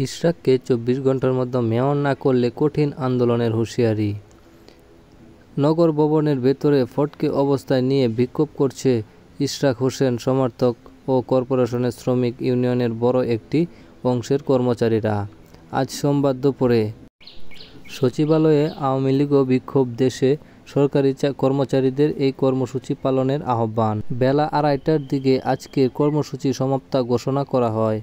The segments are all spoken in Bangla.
ইশরাককে 24 ঘন্টার মধ্যে মেয়র না করলে কঠিন আন্দোলনের হুঁশিয়ারি। নগর ভবনের ভেতরে ফটকে অবস্থায় নিয়ে বিক্ষোভ করছে ইশরাক হোসেন সমর্থক ও কর্পোরেশনের শ্রমিক ইউনিয়নের বড় একটি অংশের কর্মচারীরা। আজ সোমবার দুপুরে সচিবালয়ে আওয়ামী লীগ বিক্ষোভ দেশে সরকারি কর্মচারীদের এই কর্মসূচি পালনের আহ্বান। বেলা 2:30টার দিকে আজকের কর্মসূচি সমাপ্তি ঘোষণা করা হয়।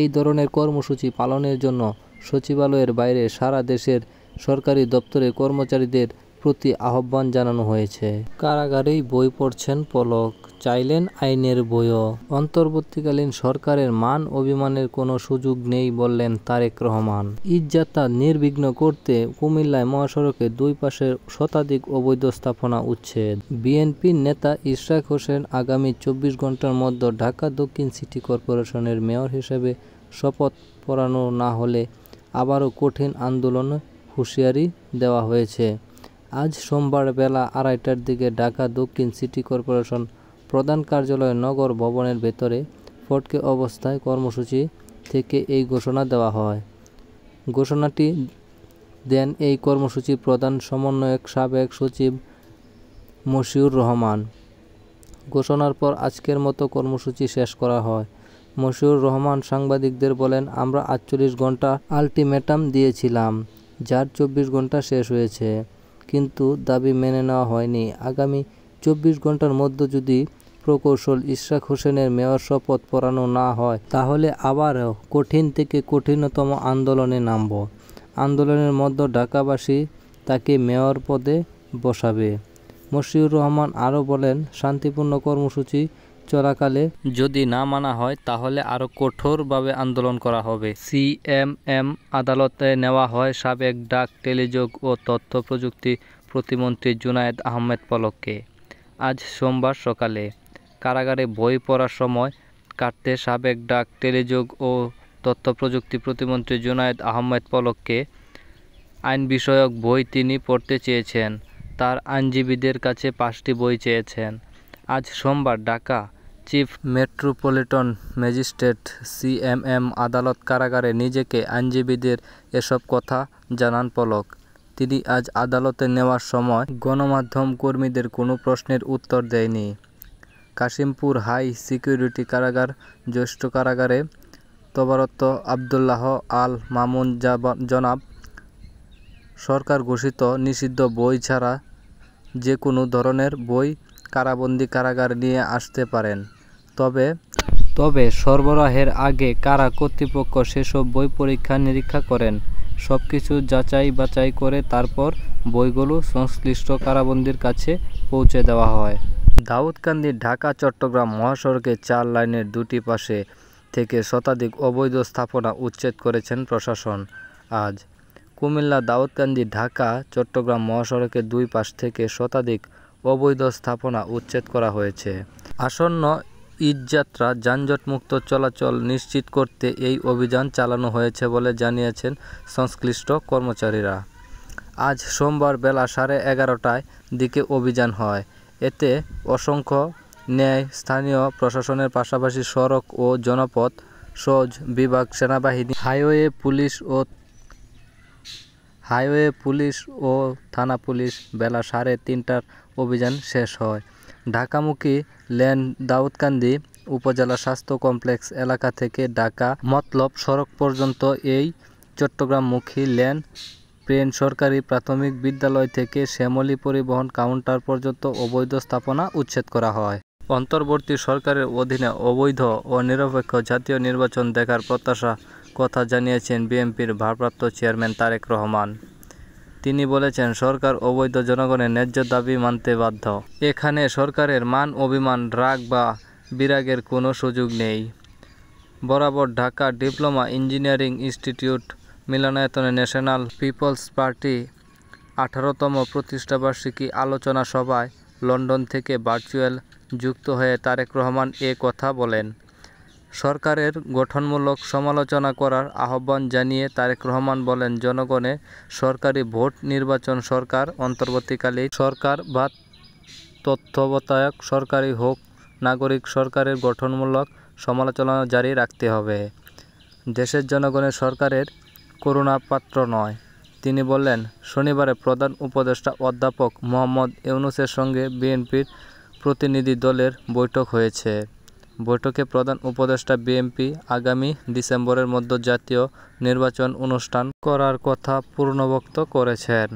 এই ধরনের কর্মসূচি পালনের জন্য সচিবালয়ের বাইরে সারা দেশের সরকারি দপ্তরের কর্মচারীদের প্রতি আহ্বান জানানো হয়েছে। কারাগারেই বই পড়ছেন পলক, চাইলেন আইনের বইও। অন্তর্বর্তীকালীন সরকারের মান অভিমানের কোনো সুযোগ নেই বললেন তারেক রহমান। ঈদযাত্রা নির্বিঘ্ন করতে কুমিল্লায় মহাসড়কের দুই পাশে শতাধিক অবৈধ স্থাপনা উচ্ছেদ। বিএনপির নেতা ইশরাক হোসেন আগামী 24 ঘন্টার মধ্যে ঢাকা দক্ষিণ সিটি কর্পোরেশনের মেয়র হিসেবে শপথ পড়ানো না হলে আবারও কঠিন আন্দোলনের হুঁশিয়ারি দেওয়া হয়েছে। আজ সোমবার বেলা 2:30টার দিকে ঢাকা দক্ষিণ সিটি কর্পোরেশন প্রধান কার্যালয়ে নগর ভবনের ভেতরে ফটকে অবস্থায় কর্মসূচি থেকে এই ঘোষণা দেওয়া হয়। ঘোষণাটি দেন এই কর্মসূচির প্রধান সমন্বয়ক সাবেক সচিব মশিউর রহমান। ঘোষণার পর আজকের মতো কর্মসূচি শেষ করা হয়। মশিউর রহমান সাংবাদিকদের বলেন, আমরা 48 ঘন্টা আলটিমেটাম দিয়েছিলাম, যার 24 ঘন্টা শেষ হয়েছে, কিন্তু দাবি মেনে নেওয়া হয়নি। আগামী 24 ঘন্টার মধ্যে যদি প্রকৌশল ইশরাক হোসেনের মেয়র শপথ পড়ানো না হয় তাহলে আবারও কঠিন থেকে কঠিনতম আন্দোলনে নামব। আন্দোলনের মধ্যে ঢাকাবাসী তাকে মেয়র পদে বসাবে। মশিউর রহমান আরও বলেন, শান্তিপূর্ণ কর্মসূচি চলাকালে যদি না মানা হয় তাহলে আরও কঠোরভাবে আন্দোলন করা হবে। সিএমএম আদালতে নেওয়া হয় সাবেক ডাক, টেলিযোগ ও তথ্য প্রযুক্তি প্রতিমন্ত্রী জুনায়েদ আহমেদ পলককে। আজ সোমবার সকালে কারাগারে বই পড়ার সময় কাটতে সাবেক ডাক, টেলিযোগ ও তথ্য প্রযুক্তি প্রতিমন্ত্রী জুনায়েদ আহমেদ পলককে আইন বিষয়ক বই তিনি পড়তে চেয়েছেন। তার আইনজীবীদের কাছে 5টি বই চেয়েছেন। আজ সোমবার Dhaka chief metropolitan magistrate CMM আদালত কারাগারে নিজেকে আইনজীবীদের এসব কথা জানান পলক। তিনি আজ আদালতে নেওয়ার সময় গণমাধ্যম কর্মীদের কোনো প্রশ্নের উত্তর দেয়নি। কাশিমপুর হাই সিকিউরিটি কারাগার জ্যেষ্ঠ কারাগারে তবারত আবদুল্লাহ আল মামুন জনাব, সরকার ঘোষিত নিষিদ্ধ বই ছাড়া যে কোনো ধরনের বই কারাবন্দী কারাগারে নিয়ে আসতে পারেন। তবে সরবরাহের আগে কারা কর্তৃপক্ষ সেসব বই পরীক্ষা নিরীক্ষা করেন। সবকিছু যাচাই বাছাই করে তারপর বইগুলো সংশ্লিষ্ট কারাবন্দীর কাছে পৌঁছে দেওয়া হয়। দাউদকান্দি ঢাকা চট্টগ্রাম মহাসড়কে 4 লাইনের দুটি পাশে থেকে শতাধিক অবৈধ স্থাপনা উচ্ছেদ করেছেন প্রশাসন। আজ কুমিল্লা দাউদকান্দি ঢাকা চট্টগ্রাম মহাসড়কের দুই পাশ থেকে শতাধিক অবৈধ স্থাপনা উচ্ছেদ করা হয়েছে। আসন্ন ঈদযাত্রা যানজটমুক্ত চলাচল নিশ্চিত করতে এই অভিযান চালানো হয়েছে বলে জানিয়েছেন সংশ্লিষ্ট কর্মচারীরা। আজ সোমবার বেলা 11:30টার দিকে অভিযান হয়। এতে অসংখ্য ন্যায় স্থানীয় প্রশাসনের পাশাপাশি সড়ক ও জনপথ সহজ বিভাগ, সেনাবাহিনী, হাইওয়ে পুলিশ ও থানা পুলিশ। বেলা 3:30টার অভিযান শেষ হয়। ঢাকামুখী লেন দাউদকান্দি উপজেলা স্বাস্থ্য কমপ্লেক্স এলাকা থেকে ঢাকা মতলব সড়ক পর্যন্ত, এই চট্টগ্রামমুখী লেন প্রেন সরকারি প্রাথমিক বিদ্যালয় থেকে শ্যামলী পরিবহন কাউন্টার পর্যন্ত অবৈধ স্থাপনা উচ্ছেদ করা হয়। অন্তর্বর্তী সরকারের অধীনে অবৈধ ও নিরপেক্ষ জাতীয় নির্বাচন দেখার প্রত্যাশা কথা জানিয়েছেন বিএনপির ভারপ্রাপ্ত চেয়ারম্যান তারেক রহমান। তিনি বলেছেন, সরকার অবৈধ জনগণের ন্যায্য দাবি মানতে বাধ্য। এখানে সরকারের মান অভিমান, রাগ বা বিরাগের কোনো সুযোগ নেই। বরাবর ঢাকা ডিপ্লোমা ইঞ্জিনিয়ারিং ইনস্টিটিউট মিলনায়তনে ন্যাশনাল পিপলস পার্টি 18তম প্রতিষ্ঠাবার্ষিকী আলোচনা সভায় লন্ডন থেকে ভার্চুয়াল যুক্ত হয়ে তারেক রহমান এ কথা বলেন। সরকারের গঠনমূলক সমালোচনা করার আহ্বান জানিয়ে তারেক রহমান বলেন, জনগণের সরকারি ভোট নির্বাচন সরকার, অন্তর্বর্তীকালীন সরকার বা তত্ত্বাবধায়ক সরকারই হোক, নাগরিক সরকারের গঠনমূলক সমালোচনা জারি রাখতে হবে। দেশের জনগণের সরকারের করুণা পাত্র নয়। তিনি বললেন, শনিবারে প্রধান উপদেষ্টা অধ্যাপক মোহাম্মদ ইউনূসের সঙ্গে বিএনপির প্রতিনিধি দলের বৈঠক হয়েছে। বৈঠকে প্রধান উপদেষ্টা বিএনপি আগামী ডিসেম্বরের মধ্যে জাতীয় নির্বাচন অনুষ্ঠান করার কথা পুনর্ব্যক্ত করেছেন।